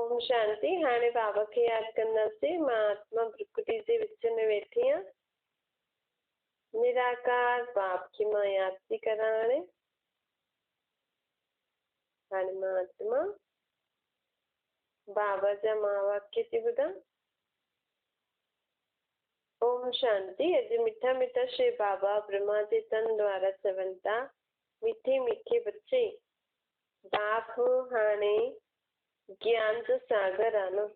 ओम शांति। हाणे बाबा खे याद कंदासीं। मां आत्मा भ्रुकुटी जे विच में वेठी आहियां। निराकार बाप खे मां याद थी करां। हाणे मां आत्मा बाबा जा मां वाक्य थी ॿुधां। ओम शांति। अॼु मिठा मिठा श्री बाबा ब्रह्मा जे तन द्वारा चवनि था, मीठे मीठे बच्चे, बाप हाणे ज्ञान जो सागर आहे न।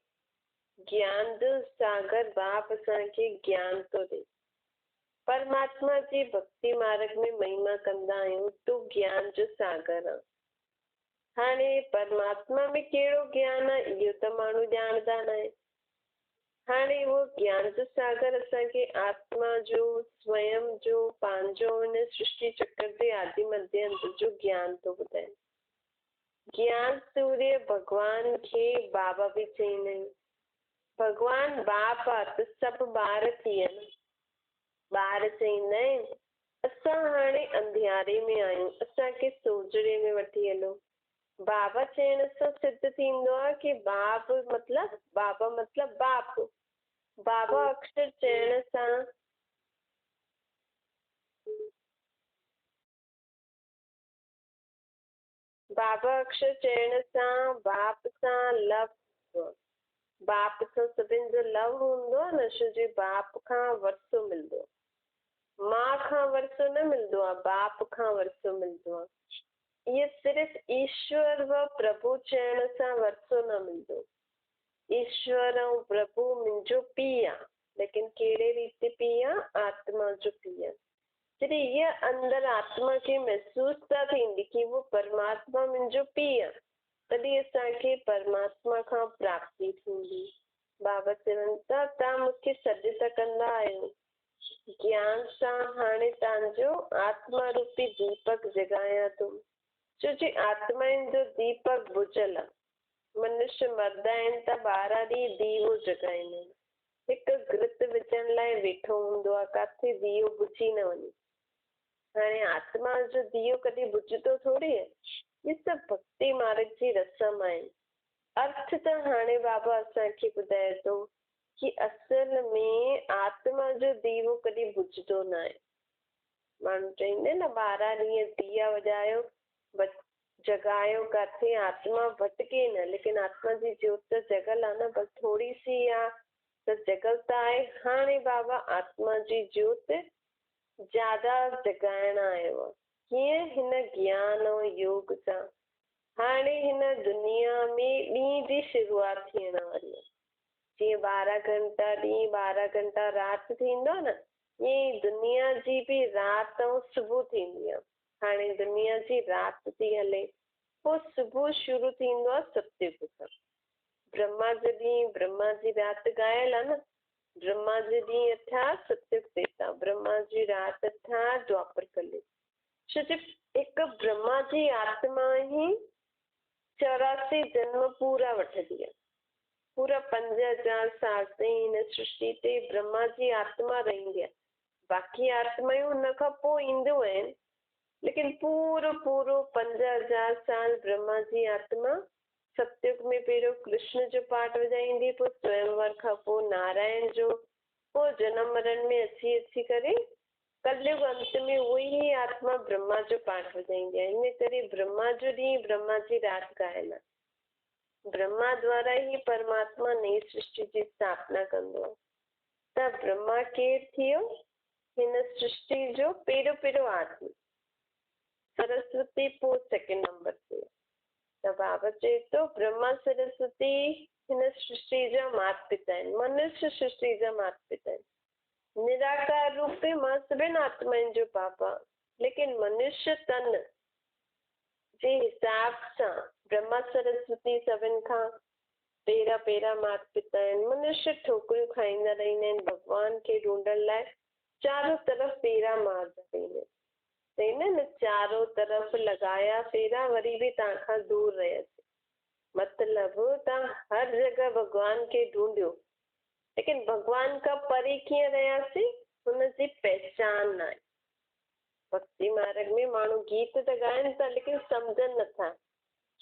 ज्ञान जो सागर बाप असांखे ज्ञान थो ॾे। परमात्मा जी भक्ति मार्ग में महिमा कंदा आहियूं, तूं ज्ञान जो सागर आहे। हाणे परमात्मा में कहिड़ो ज्ञान आहे इहो त माण्हू ॼाणदा न आहे। हाणे उहो ज्ञान जो सागर असांखे आत्मा जो, स्वयं जो, पंहिंजो हिन सृष्टि चक्र जे आदि मध्य अंत जो ज्ञान थो ॿुधाए। ज्ञान सूर्य भगवान खे बाबा बि चईंदा आहियूं। भगवान बाप आहे त सभु ॿार थी विया न। ॿार चईंदा आहिनि असां हाणे अंधियारे में आहियूं, असांखे सोजरे में वठी हलो। बाबा चइण सां सिद्ध थींदो आहे कि बाप मतलब बाबा मतलब बाप। बाबा अक्षर चइण सां बाबा अक्षर चइण सां बाप सां लव, बाप सां सभिनि जो लव हूंदो आहे न। छो जे बाप खां वरसो मिलंदो आहे, मां खां वरसो न मिलंदो आहे, बाप खां वरसो मिलंदो आहे। इहे सिर्फ़ ईश्वर व प्रभु चइण सां वरसो न मिलंदो। ईश्वर ऐं प्रभु मुंहिंजो पीउ आहे, लेकिन कहिड़े रीति पीउ आहे? आत्मा जो पीउ आहे। जॾहिं इहा अंदरि आत्मा खे महसूस था थींदी कि वो परमात्मा मुंहिंजो पीउ आहे, तॾहिं असांखे परमात्मा खां प्राप्ति थींदी। बाबा चवनि था तव्हां मूंखे सॾु त कंदा आहियो ज्ञान सां। हाणे तव्हांजो आत्मा रूपी दीपक जगायां थो। छो जे आत्माउनि जो दीपक बुझल आहे। मनुष्य मरदा आहिनि त 12 ॾींहं दीवो जगाईंदा आहिनि। हिकु घृत विझण लाइ वेठो हूंदो आहे, काथे दीयो बुझी न वञे। हाणे आत्मा जो दीयो कॾहिं बुझंदो थोरी आहे। इहे सभु भक्ति मार्ग जी रस्म आहिनि। अर्थ त हाणे बाबा असांखे ॿुधाए थो कि असल में आत्मा जो दीवो कॾहिं बुझंदो न आहे। माण्हू चवंदा न 12 ॾींहं दिया वॼायो जगायो, काथे आत्मा भटके न। लेकिन आत्मा जी ज्योत त जगल आहे न, बस थोड़ी सी आहे त जगल त आहे। हाणे बाबा आत्मा जी ज्योत ज्यादा जगाइण आयो आहे। कीअं? हिन ज्ञान ऐं योग सां। हाणे हिन दुनिया में ॾींहं जी शुरूआत थियण वारी आहे। जीअं 12 घंटा ॾींहुं 12 घंटा राति थींदो आहे न, ईअं ई दुनिया जी बि राति ऐं सुबुह थींदी आहे। हाणे दुनिया जी राति थी हले, पोइ सुबुह शुरू थींदो आहे सतयुग सां। ब्रह्मा जे ॾींहुं ब्रह्मा जी राति ॻायल आहे न। ब्रह्मा जे ॾींहुं थिया सतयुग त्रेता, ब्रह्मा जी राति थिया द्वापर कलयुग। छो जे हिकु ब्रह्मा जी आत्मा ही 84 जन्म पूरा वठंदी आहे। पूरा 5000 साल ताईं हिन सृष्टि ते ब्रह्मा जी आत्मा रहंदी आहे। बाक़ी आत्मायूं हुन खां पोइ ईंदियूं आहिनि, लेकिन पूरो 5000 साल ब्रह्मा जी आत्मा सतयुग में पहिरियों कृष्ण जो पाठ वॼाईंदी, पोइ स्वयंवर खां पोइ नारायण जो, पोइ जनम मरण में अची अची करे कलयुग अंत में उहे ई आत्मा ब्रह्मा जो पाठ वॼाईंदी आहे। इन करे ब्रह्मा जो ॾींहुं ब्रह्मा जी राति ॻायल आहे। ब्रह्मा द्वारा ही परमात्मा नई सृष्टि जी स्थापना कंदो आहे। त ब्रह्मा केरु थियो? हिन सृष्टि जो पहिरियों आदमी। सरस्वती पोइ सेकेंड नंबर ते। त बाबा चए थो ब्रह्मा सरस्वती हिन सृष्टि जा माता पिता आहिनि, मनुष्य सृष्टि जा माता पिता आहिनि। निराकार रूप में मां सभिनि आत्माउनि जो बाबा, लेकिन मनुष्य तन जे हिसाब सां ब्रह्मा सरस्वती सभिनि खां पहिरा माता पिता आहिनि। मनुष्य ठोकरियूं खाईंदा रहंदा आहिनि। भगवान खे ढूंढण लाइ चारों तरफ़ फेरा मारदा रहंदा आहिनि। न चारों तरफ़ लॻाया फेरा, वरी बि तव्हां खां दूर रहियसि। मतिलबु तव्हां हर जगह भगवान खे ढूंढियो, लेकिन भगवान खां परे कीअं रहियासीं? हुनजी पहचान न आहे। भक्ति मार्ग में माण्हू गीत त ॻाइनि था, लेकिन सम्झनि नथा।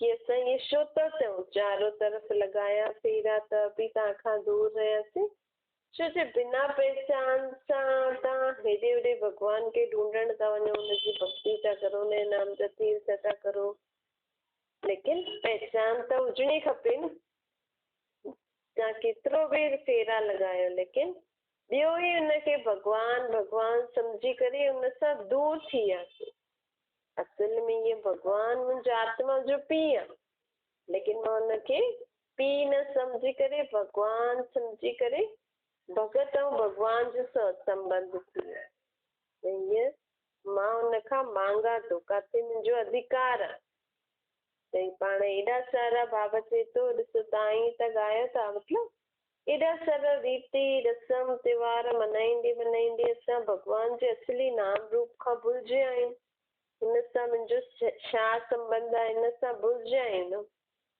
कि असां ये छो था चऊं चारों तरफ़ लगाया फेरा त बि तव्हां खां दूर रहियासीं? छो जे बिना पहचान सां तव्हां हेॾे होॾे भॻवान खे ढूंढण था वञो, हुनजी भक्ति था करो, हुनजे नाम जा तीर्थ था करो, लेकिन पहचान त हुजणी खपे न। तव्हां केतिरो बि फेरा लॻायो लेकिन ॿियो ई हुनखे भॻवान भॻवान सम्झी करे हुन सां दूर थी वियासीं। असल में इहे भॻवान मुंहिंजी आत्मा जो पीउ आहे, लेकिन मां हुनखे पीउ न सम्झी करे भॻवान सम्झी करे भॻत ऐं भॻवान जो संबंध थी वियो। हीअं मां हुनखां मांगा थो, काथे मुंहिंजो अधिकार आहे। त पाण एॾा सारा बाबा चए थो, ॾिसो तव्हां ई त ॻायो था, मतिलबु एॾा सारा रीति रस्म त्योहार मनाईंदे असां भॻवान जे असली नाम रूप खां भुलिजिया आहियूं। हिन सां मुंहिंजो छा संबंध आहे, हिन सां भुलिजिया आहियूं।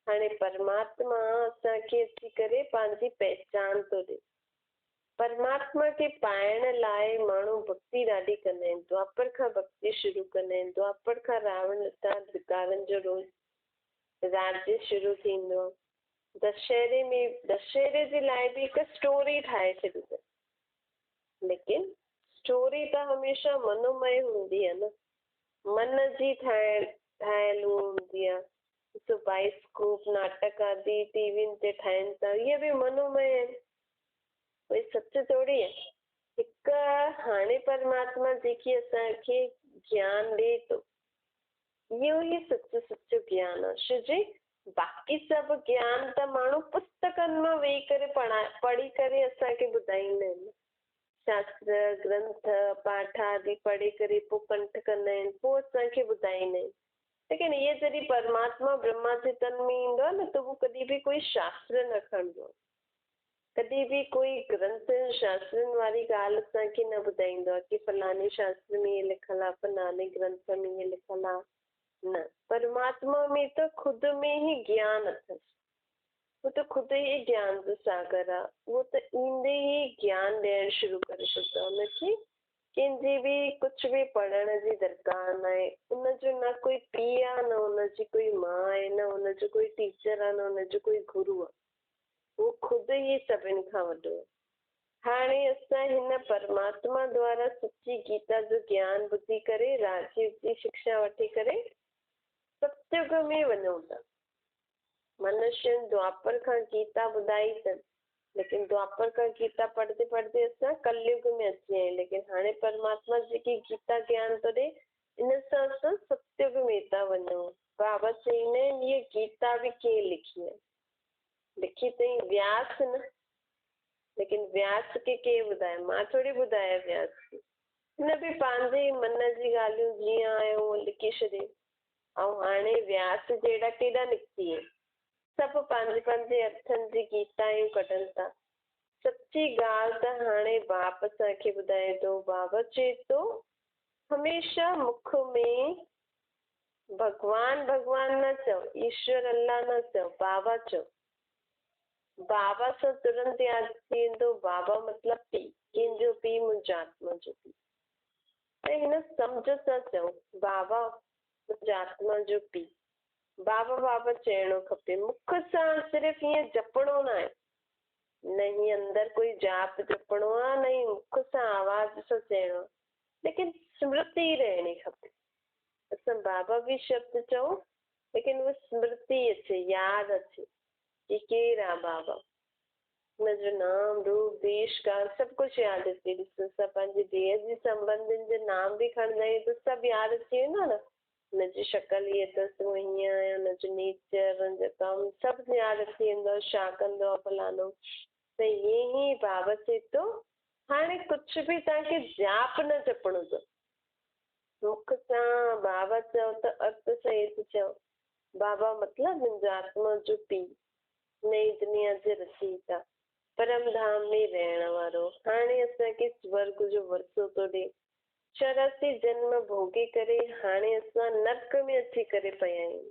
हाणे परमात्मा असांखे अची करे पंहिंजी पहचान थो ॾे। परमात्मा खे पाइण लाइ माण्हू भक्ति ॾाढी कंदा आहिनि, द्वापर खां भक्ति शुरू कंदा आहिनि। द्वापर खां रावण लता भिकारनि जो रोज़ राज्य शुरू थींदो आहे। दशहरे जे लाइ बि हिकु स्टोरी ठाहे छॾी अथनि, लेकिन स्टोरी त हमेशह मनोमय हूंदी आहे न, मन जी ठाहियल हूंदी आहे। ॾिसो बाइस्कोप नाटक आदि टीवियुनि ते ठाहिनि था, इहे बि मनोमय आहिनि, कोई सच थोरी आहे। हिकु हाणे परमात्मा जेकी असांखे ज्ञान ॾे थो, इहो ई सचो ज्ञान आहे। छो जे बाक़ी सभु ज्ञान त माण्हू पुस्तकनि मां वेही करे पढ़ी करे असांखे ॿुधाईंदा आहिनि। शास्त्र ग्रंथ पाठ आदि पढ़ी करे पोइ कंठ कंदा आहिनि, पोइ असांखे ॿुधाईंदा आहिनि। लेकिन इहे जॾहिं परमात्मा ब्रह्मा जे तन में ईंदो आहे न, त उहो कॾहिं बि कोई शास्त्र न खणंदो आहे, कॾहिं बि कोई ग्रंथ शास्त्रनि वारी ॻाल्हि असांखे न ॿुधाईंदो आहे कि फलाणे शास्त्र में इहे लिखल आहे, फलाणे ग्रंथ में इहे लिखल आहे। न, परमात्मा में त ख़ुदि में ई ज्ञान अथसि, उहो त ख़ुदि ई ज्ञान जो सागर आहे। उहो त ईंदे ई ज्ञान ॾियणु शुरू करे छॾींदो। हुनखे कंहिंजी बि कुझु बि पढ़ण जी दरकार न आहे। उनजो न कोई पीउ आहे, न हुनजी कोई माउ आहे, न हुनजो कोई टीचर आहे, न हुनजो कोई गुरू आहे। उहो ख़ुदि ई सभिनि खां वॾो आहे। हाणे असां हिन परमात्मा द्वारा सची गीता जो ज्ञान ॿुधी करे राजीव जी शिक्षा वठी करे सत्युग में वञूं था। मनुष्य द्वापर खां गीता ॿुधाई अथनि, लेकिन द्वापर खां गीता पढ़ते पढ़ते असां कलयुग में अची विया आहियूं। लेकिन हाणे परमात्मा जेकी गीता ज्ञान थो ॾे, इन सां असां सत्युग में था वञूं। बाबा चईंदा आहिनि इहे गीता बि कंहिं लिखी आहे, लिखी अथई व्यास न, लेकिन व्यास खे केरु ॿुधाए? मां थोरी ॿुधाया व्यास खे। हिन बि पंहिंजे मन जी ॻाल्हियूं जीअं आहियो उहो लिखी छॾे। ऐं हाणे व्यास जहिड़ा केॾा निकिती आहिनि, सभु पंहिंजे पंहिंजे हथनि जी गीतायूं कढनि था। सची ॻाल्हि त हाणे बाप असांखे ॿुधाए थो। बाबा चए थो हमेशह मुख में भगवान भगवान न चओ, ईश्वर अल्लाह न चओ, बाबा चओ। बाबा सां तुरंत यादि थी वेंदो, बाबा मतिलबु पीउ, कंहिंजो पीउ? मुंहिंजी आत्मा जो पीउ। ऐं हिन सम्झ सां चओ, बाबा मुंहिंजी आत्मा जो पीउ। बाबा बाबा चइणो खपे, मुख सां सिर्फ़ु ईअं जपणो न आहे, न ही अंदरि कोई जाप जपणो आहे, न ही मुख सां आवाज़ सां चइणो, लेकिन स्मृति रहणी खपे। असां बाबा बि शब्द चऊं, लेकिन उहा स्मृति अचे, यादि अचे कि केरु आहे बाबा, हुनजो नाम रूप देश काल सभु कुझु यादि अचे। ॾिसो असां पंहिंजे देह जी संबंधियुनि जो नाम बि खणंदा आहियूं त सभु यादि अची वेंदो न, हुनजी शकल हीअ अथसि, उहो हीअं आहे, हुनजो नेचर, हुनजो कमु सभु यादि अची वेंदो, छा कंदो आहे फलानो। त ईअं ई बाबा चए थो हाणे कुझु बि तव्हांखे जाप न जपणो अथव। मुख सां बाबा चओ त अर्थ सहित चओ। बाबा मतिलबु मुंहिंजी आत्मा जो पीउ, नई दुनिया जे रचयिता, परम धाम में रहण वारो, हाणे असांखे स्वर्ग जो वरसो थो ॾे। 84 जन्म भोगे करे हाणे असां नर्क में अची करे पिया आहियूं।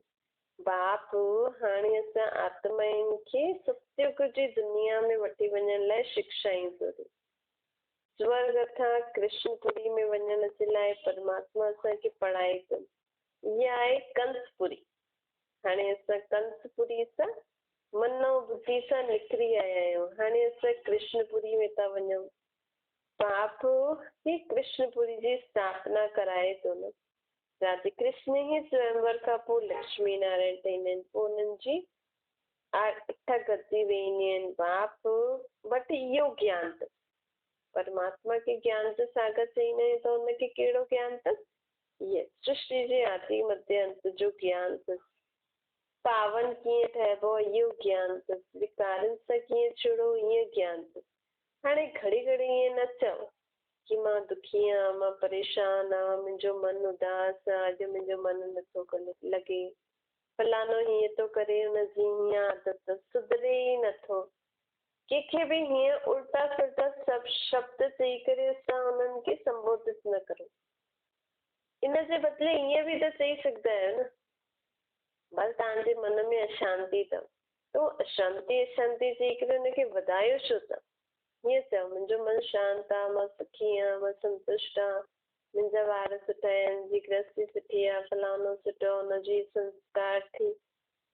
बाप हाणे असां आत्माउनि खे सत्युग जी दुनिया में वठी वञण लाइ शिक्षायूं थो ॾे। स्वर्ग खां कृष्णपुरी में वञण जे लाइ परमात्मा असांखे पढ़ाए कनि। इहा आहे कंसपुरी। हाणे असां कंसपुरी सां मन ऐं बुद्धि सां निकिरी आया आहियूं। हाणे असां कृष्णपुरी में था वञूं। बाप ही कृष्णपुरी जी स्थापना कराए थो न। राधे कृष्ण ही स्वयंवर खां पोइ लक्ष्मी नारायण ठहींदा आहिनि, पोइ उन्हनि जी अठ गति वेंदी आहिनि। बाप वटि इहो ज्ञान अथसि। परमात्मा खे ज्ञान जो सागर चईंदा आहियूं त हुनखे कहिड़ो ज्ञान अथसि? इहे सृष्टि जे आदि मध्य अंत जो ज्ञान अथसि। पावन कीअं ठहिबो इहो ज्ञान अथसि। विकारनि सां कीअं छुड़ो इहो ज्ञान अथसि। हाणे घड़ी घड़ी ईअं न चओ कि मां दुखी आहियां, मां परेशान आहियां, मुंहिंजो मन उदास आहे, अॼु मुंहिंजो मन नथो लॻे, फलानो हीअं थो करे, हुनजी हीअं आदत सुधरे ई नथो। कंहिंखे बि हीअं उल्टा सुल्टा सभु शब्द चई करे असां हुननि खे संबोधित न करूं। इन जे बदिले ईअं बि त चई सघंदा आहियो न, बस तव्हांजे मन में अशांति अथव, तो अशांति चई करे हुनखे वधायो छो था? हीअं चओ मुंहिंजो मन शांति आहे, मां सुखी आहियां, मां संतुष्ट आहियां, मुंहिंजा वार सुठा आहिनि, मुंहिंजी गृहस्थी सुठी आहे, फलानो सुठो, हुनजी संस्कार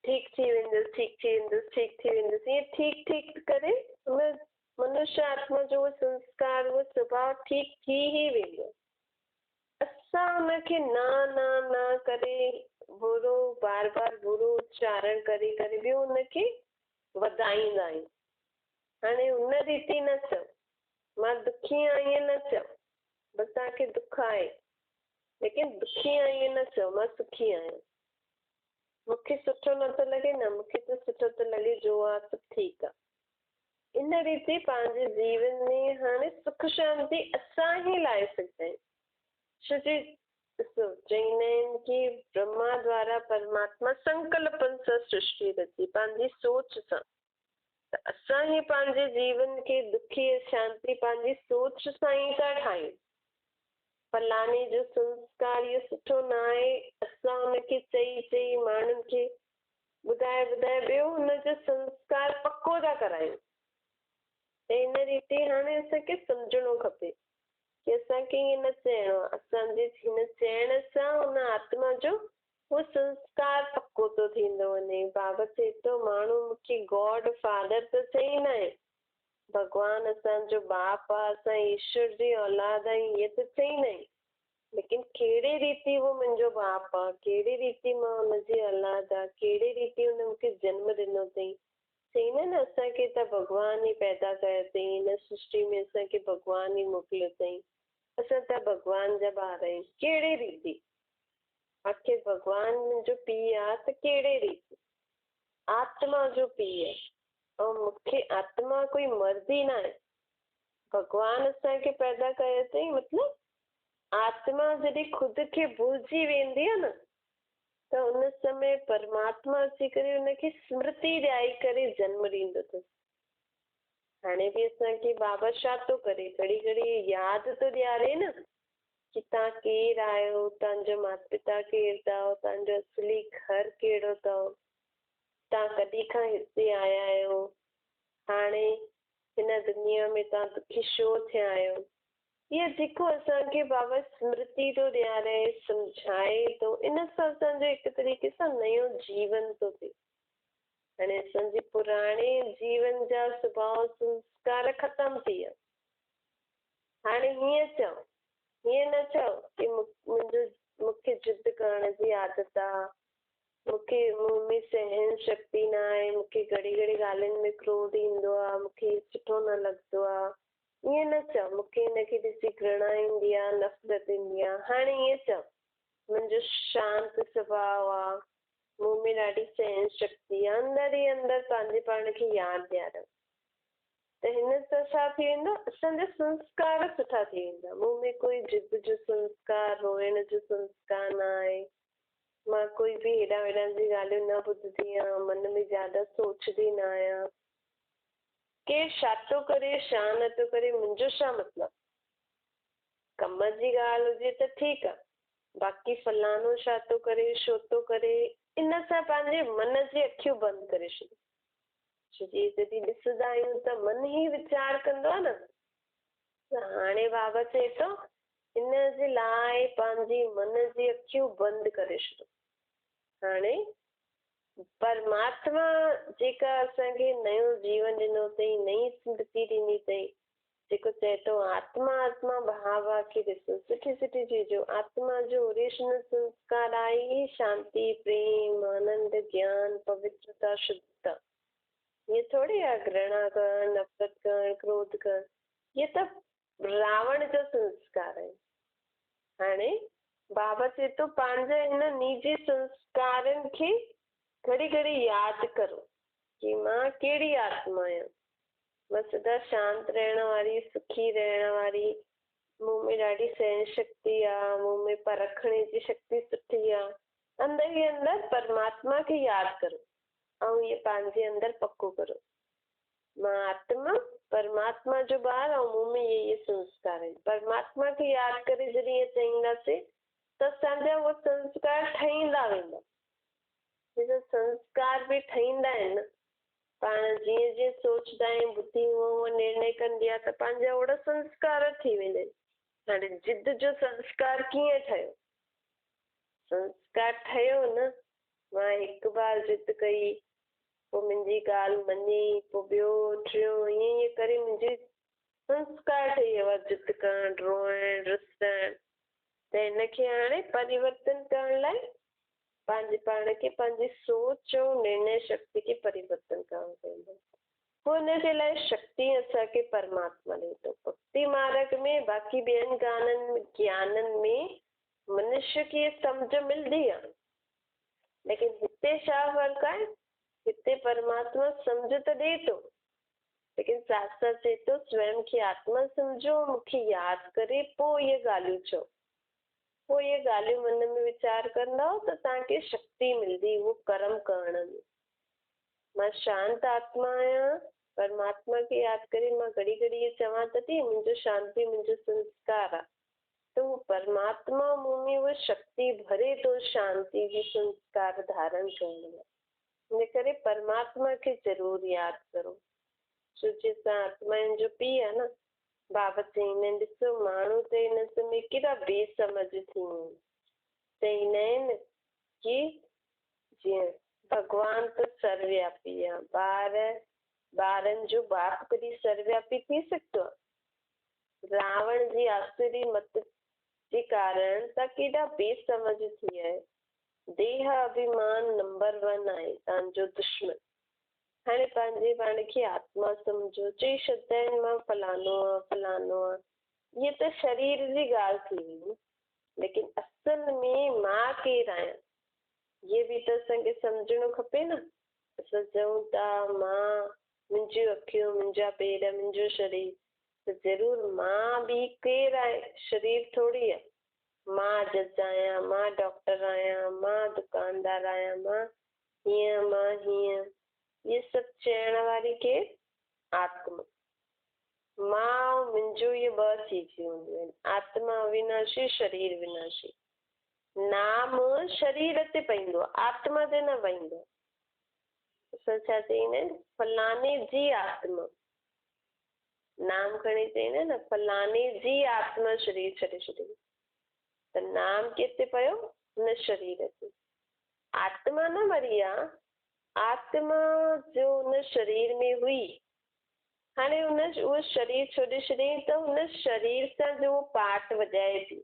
ठीक थी वेंदुसि, ठीक थी वेंदुसि, ठीक थी वेंदुसि। ईअं ठीक करे हुन मनुष्य आत्मा जो उहो संस्कार, उहो स्वभाव ठीक थी ई वेंदो। असां हुनखे न करे बुरो बार बार बुरो उच्चारण करे करे ॿियो हुनखे वधाईंदा आहियूं। हाणे हुन रीति न चओ मां दुखी आहियां, ईअं न चओ। बसि तव्हांखे दुख आहे, लेकिन दुखी आहियां ईअं न चओ, मां सुखी आहियां। मूंखे सुठो नथो लॻे न, मूंखे त सुठो थो लॻे, जो आहे सभु ठीकु आहे। इन रीति पंहिंजे जीवन में हाणे सुख शांति असां ई लाए सघंदा आहियूं। छोजी चईंदा आहिनि कि ब्रह्मा द्वारा परमात्मा संकल्पन सां सृष्टि रची, पंहिंजी सोच सां। त असां ई पंहिंजे जीवन खे दुखी शांति पंहिंजी सोच सां ई था ठाहियूं। फलाणे जो संस्कार इहो सुठो न आहे, असां हुनखे चई माण्हुनि खे ॿुधाए ॿियो हुनजो संस्कार पक्को था करायूं। त इन रीति हाणे असांखे सम्झणो खपे कि असांखे ईअं न चइणो आहे। असांजे हिन चइण सां हुन आत्मा जो उहो संस्कार पक्को थो थींदो वञे। बाबा चए थो माण्हू मूंखे गॉड फादर त चईंदा आहिनि, भॻवान असांजो बाप आहे, असां ईश्वर जी औलाद आहियूं, इहे त चईंदा आहिनि, लेकिन कहिड़े रीति उहो मुंहिंजो बाप आहे, कहिड़े रीति मां हुनजी औलाद आहे, कहिड़े रीति हुन मूंखे जन्म ॾिनो अथई। चईंदा न असांखे त भॻवान ई पैदा कयो अथई, हिन सृष्टि में असांखे भॻवान ई मोकिलियो अथई, असां त भॻवान जा ॿार आहियूं। कहिड़े रीति? आखिर भॻवान मुंहिंजो पीउ आहे त कहिड़े रीति? आत्मा जो पीउ आहे, ऐं मूंखे आत्मा कोई मर्ज़ी न आहे। भॻवान असांखे पैदा कयो अथई, मतिलबु आत्मा जॾहिं ख़ुदि खे भुलिजी वेंदी आहे न, त उन समय परमात्मा अची करे हुनखे स्मृति ॾियाई करे जनम ॾींदो अथसि। हाणे बि असांखे बाबा छा थो करे, घड़ी घड़ी यादि थो ॾियारे न कि तव्हां केरु आहियो, तव्हांजो माता पिता केरु अथव, तव्हांजो असली घर कहिड़ो अथव, तव्हां कॾहिं खां हिते आया आहियो, हाणे हिन दुनिया में तव्हां दुखी छो थिया आहियो। इहो जेको असांखे बाबा स्मृति थो ॾियारे, सम्झाए थो, इन सां असांजो हिकु तरीक़े सां नयो जीवन थो थिए। हाणे असांजे पुराणे जीवन जा स्वभाव संस्कार ख़तम थी विया। हाणे हीअं न चओ कि मूंखे जिद करण जी आदत आहे, मूंखे मूं में सहन शक्ति न आहे, मूंखे घड़ी घड़ी ॻाल्हियुनि में क्रोध ईंदो आहे, मूंखे सुठो न लॻंदो आहे। ईअं न चओ मूंखे हिनखे ॾिसी घृणा ईंदी आहे, नफ़रत ईंदी आहे। हाणे ईअं चओ मुंहिंजो शांति स्वभाव आहे, मूं में ॾाढी सहन शक्ति आहे, अंदर ई अंदर पंहिंजे पाण खे यादि ॾियारो। त हिन सां छा थी वेंदो, असांजा संस्कार सुठा थी वेंदा। मूं में कोई जिद जो संस्कार, रोइण जो संस्कार न आहे, मां कोई बि हेॾा वेॾा जी ॻाल्हियूं न ॿुधंदी आहियां, मन में ज्यादा सोचदी न आहियां। केरु छा थो करे छा नथो करे मुंहिंजो छा मतिलबु, कम जी ॻाल्हि हुजे त ठीकु आहे, बाक़ी फलानो छा थो करे छो थो करे, इन सां पंहिंजे मन जी अखियूं बंदि करे छॾियो। छोकी जॾहिं ॾिसंदा आहियूं त मन ई वीचार कंदो आहे न। त हाणे बाबा चए थो इन जे लाइ पंहिंजी मन जी अखियूं बंदि करे छॾियो। हाणे परमात्मा जेका असांखे नयो जीवन ॾिनो अथई, नई स्मृति ॾिनी अथई, जेको चए थो आत्मा आत्मा भाव आहे कि ॾिसो सुठी सुठी चीजूं, आत्मा जो ओरिजिनल संस्कार आहे शांति, प्रेम, आनंद, ज्ञान, पवित्रता, शुद्धता। ये थोड़ी आहे घृणा करण, नफ़रत करण, क्रोध करण, ये त रावण जो संस्कार आहे। हाणे बाबा चए थो पंहिंजे हिन निजी संस्कारनि खे घड़ी घड़ी यादि करो कि मां कहिड़ी आत्मा आहियां। मां सदा शांत रहण वारी, सुखी रहण वारी, मूं में ॾाढी सहन शक्ति आहे, मूं में परखणे जी शक्ति सुठी आहे। अंदर ई अंदर परमात्मा खे यादि करो ऐं इहे पंहिंजे अंदर पको करो, मां आत्मा परमात्मा जो ॿार ऐं मूं में ये संस्कार आहिनि। परमात्मा खे यादि करे जॾहिं इहे चईंदासीं त असांजा उहे संस्कार ठहींदा वेंदा। संस्कार बि ठहींदा आहिनि। पाण जीअं जीअं सोचदा आहियूं, बुद्धि हूअं निर्णय कंदी आहे त पंहिंजा ओड़ा संस्कार थी वेंदा आहिनि। हाणे जिद जो संस्कार कीअं ठहियो? संस्कार ठहियो न, मां हिकु बार जिद कई, पोइ मुंहिंजी ॻाल्हि मञी, पोइ ॿियो टियों, ईअं ईअं करे मुंहिंजी संस्कार ठही वियो आहे जिद करणु, रोइणु, रुसणु। त हिनखे हाणे परिवर्तन करण लाइ पंहिंजे पाण खे, पंहिंजी सोच ऐं निर्णय शक्ति खे परिवर्तन करणु पवंदो। पोइ हिनजे लाइ शक्ति असांखे परमात्मा ॾे थो। भक्ति मार्ग में बाक़ी ॿियनि ज्ञाननि में मनुष्य खे सम्झ मिलंदी आहे, लेकिन हिते छा फर्क़ु आहे? हिते परमात्मा सम्झ त ॾे थो, लेकिन साथ साथ चए थो स्वयं खे आत्मा सम्झो, मूंखे यादि करे पोइ इहे ॻाल्हियूं चओ। पोइ इहे ॻाल्हियूं मन में वीचार कंदव त तव्हांखे शक्ति मिलंदी उहो कर्म करण में। मां शांत आत्मा आहियां, परमात्मा खे यादि करे मां घड़ी घड़ी इहे चवां त थी मुंहिंजो शांति मुंहिंजो संस्कार आहे, त उहो परमात्मा मूं में उहा शक्ति भरे थो शांति जी संस्कार धारण करण लाइ। इन करे परमात्मा खे ज़रूरु यादि करो। छो जे असां आत्माउनि जो पीउ आहे न। बाबा चईंदा आहिनि ॾिसो माण्हू त हिन समय केॾा बेसमझ थी विया आहिनि। चईंदा आहिनि कि जीअं भॻवान त सर्वव्यापी आहे, ॿारनि जो बाप कॾहिं सर्वव्यापी थी सघंदो आहे? रावण जी आसुरी मत जे कारण त केॾा बेसमझ थी विया आहिनि। देह अभिमान नंबर 1 आहे तव्हांजो दुश्मन। हाणे पंहिंजे पाण खे आत्मा सम्झो, चई छॾंदा आहिनि मां फलानो आहे फलानो आहे, इहे त शरीर जी ॻाल्हि थी वई, लेकिन असल में मां केरु आहियां इहे बि त असांखे सम्झणो खपे न। असां चऊं था मां, मुंहिंजियूं अखियूं, मुंहिंजा पेर, मुंहिंजो शरीर, त ज़रूरु मां बि केरु आहे? शरीर थोरी आहे। मां जज आहियां, मां डॉक्टर आहियां, मां दुकानदार आहियां, मां हीअं मां हीअं, इहे सभु चइण वारी केरु? आत्मा। मां मुंहिंजो इहे 2 चीजूं हूंदियूं आहिनि, आत्मा अविनाशी, शरीर विनाशी। नाम शरीर ते पवंदो आहे, आत्मा ते न पवंदो। असां छा चईंदा आहिनि? फलाने जी आत्मा। नाम खणी चईंदा आहिनि न फलाने जी आत्मा शरीर छॾे छॾी, त नाम किथे पियो? न शरीर ते। आत्मा न मरी आहे, आत्मा जो हुन शरीर में हुई, हाणे उहो शरीर छॾे छॾियईं त हुन शरीर सां जो पाठ वॼाए थी,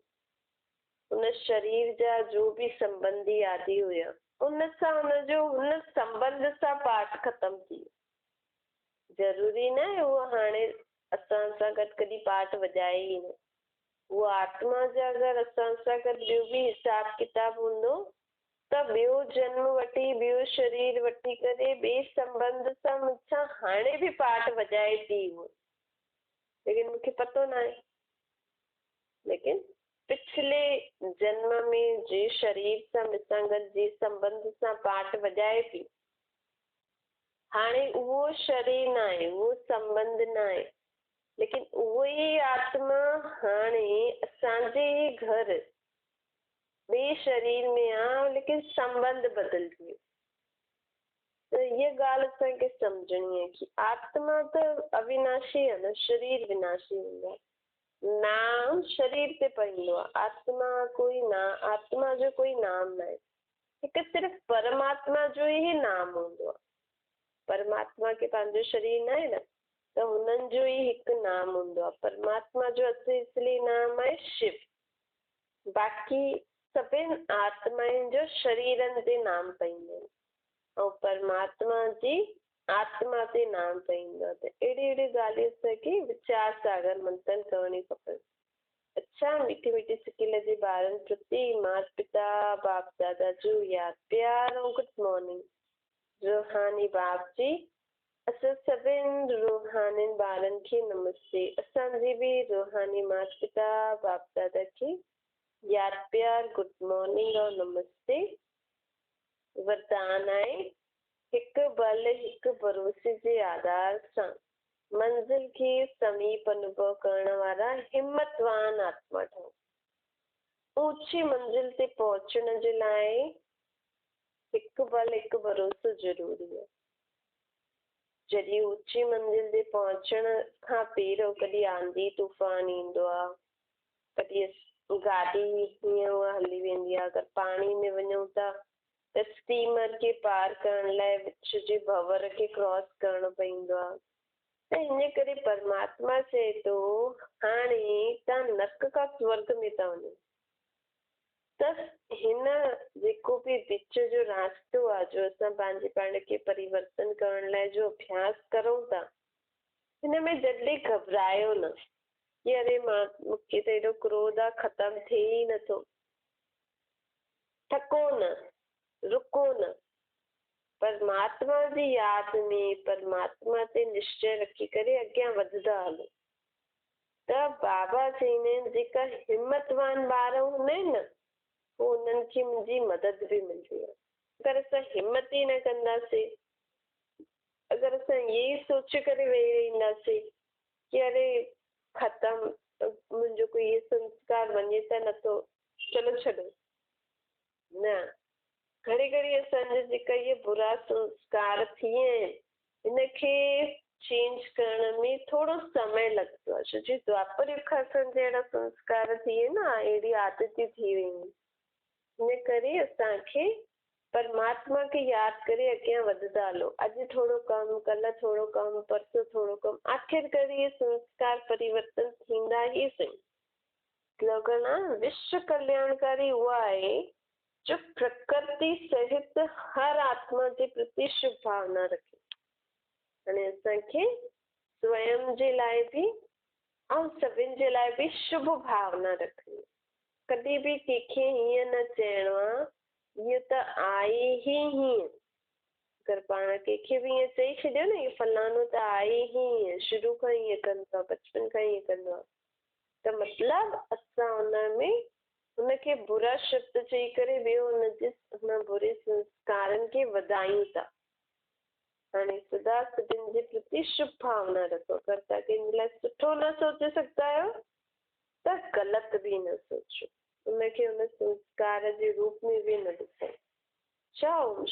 हुन शरीर जा जो बि संबंधी आदि हुया उन सां हुनजो हुन संबंध सां पाठ ख़तम थी। ज़रूरी न आहे उहो हाणे असां सां गॾु कॾहिं पाठ वॼाए ई न। उहो आत्मा जा अगरि असां सां गॾु ॿियो बि हिसाब किताब हूंदो त ॿियो जन्म वठी, ॿियो शरीर वठी करे ॿिए संबंध सां मूंसां हाणे बि पाठ वॼाए थी उहो, लेकिन मूंखे पतो न आहे। लेकिन पिछले जन्म में जे शरीर सां मूंसां गॾु जे संबंध सां पाठ वॼाए थी, हाणे उहो शरीर न आहे, उहो संबंध न आहे, लेकिन उहो ई आत्मा हाणे असांजे घर ॿिए शरीर में आहे, लेकिन संबंध बदिलजी वियो। त इहा ॻाल्हि असांखे सम्झणी आहे कि आत्मा त अविनाशी आहे न, शरीर विनाशी हूंदो आहे। नाम शरीर ते पवंदो आहे, आत्मा जो कोई नाम न आहे। हिकु सिर्फ़ परमात्मा जो ही नाम हूंदो आहे। परमात्मा खे पंहिंजो शरीर न आहे न, त हुननि जो ई हिकु नाम हूंदो आहे। परमात्मा जो असली नाम आहे शिव। बाक़ी सभिनि आत्माउनि जो शरीरनि ते नाम पईंदा आहिनि ऐं परमात्मा जी आत्मा ते नाम पईंदो आहे। त अहिड़ी अहिड़ी ॻाल्हियूं असांखे वीचार सागर मंथन करणी खपनि। अच्छा, मीठी मीठी स्किल जे ॿारनि प्रति माता पिता बाप दादा जो यादि प्यार ऐं गुड मॉर्निंग। रूहानी बाप जी असां सभिनि रूहानी ॿारनि खे नमस्ते। असांजी बि रूहानी माता पिता बाप दादा खे यादि प्यार गुड मॉर्निंग और नमस्ते। वरदान आहे हिकु बल हिकु भरोसे जे आधार सां मंज़िल खे समीप अनुभव करण वारा हिम्मतवान आत्मा ठहो। ऊची मंज़िल ते पहुचण जे लाइ हिकु बल हिकु भरोसो ज़रूरी आहे। जॾहिं ऊची मंज़िल ते पहुचण खां पहिरियों कॾहिं आंधी तूफ़ान ईंदो आहे, कॾहिं गाॾी हीअं हली वेंदी आहे। अगरि पाणी में वञूं था त स्टीमर खे पार करण लाइ विच जे भंवर खे क्रॉस करणो पवंदो आहे। त हिन करे परमात्मा चए थो हाणे तव्हां नर्क खां स्वर्ग में था वञो। त हिन जेको बि विच जो रास्तो आहे, जो असां पंहिंजे पाण खे परिवर्तन करण लाइ जो अभ्यास करूं था, हिन में जल्दी घबरायो न कि अरे मूंखे त हेॾो क्रोध आहे, ख़तमु थिए ई नथो। थको न, रुको न, परमात्मा जी यादि में परमात्मा ते निश्चय रखी करे अॻियां वधंदा हलो। त बाबा चईंदा आहिनि जेका हिम्मतवान ॿार हूंदा आहिनि न, पोइ उन्हनि खे मुंहिंजी मदद बि मिलंदी आहे। अगरि असां हिम्मत ई न कंदासीं, अगरि असां इहे ई सोचे करे वेही रहंदासीं कि अरे ख़तमु, मुंहिंजो कोई इहे संस्कार वञे त नथो, चलो छॾो न। घड़ी घड़ी असांजा जेका इहे बुरा संस्कार थी विया आहिनि, हिनखे चेंज करण में थोरो समय लॻंदो आहे। छो जो द्वापर युग खां असांजा अहिड़ा संस्कार थी विया न, अहिड़ी आदतियूं थी वियूं। हिन करे असांखे परमात्मा खे यादि करे अॻियां वधंदा हलो। अॼु थोरो कमु, कल्ह थोरो कमु, परसों थोरो कमु, आख़िरकार इहे संस्कार परिवर्तन थींदा ई सही। स्लोगन आहे विश्व कल्याणकारी उहा आहे जो प्रकृति सहित हर आत्मा जे प्रति शुभ भावना रखे। हाणे असांखे स्वयं जे लाइ बि ऐं सभिनि जे लाइ बि शुभ भावना रखणी। कॾहिं बि कंहिंखे हीअं न चइणो आहे हीअ त आहे ई हीअं। अगरि पाण कंहिंखे बि ईअं चई छॾियो न हीअ फलाणो त आहे ई हीअं, शुरू खां ईअं कंदो आहे, बचपन खां ईअं कंदो आहे, त मतिलबु असां हुन में हुनखे बुरा शब्द चई करे ॿियो हुन बुरे संस्कारनि खे वधायूं था। हाणे सदा सभिनि जे प्रति शुभ भावना रखो। अगरि तव्हां कंहिंजे लाइ सुठो न सोचे सघंदा आहियो त ग़लति बि न सोचो, हुनखे हुन संस्कार जे रूप में बि न ॾिसो। चओ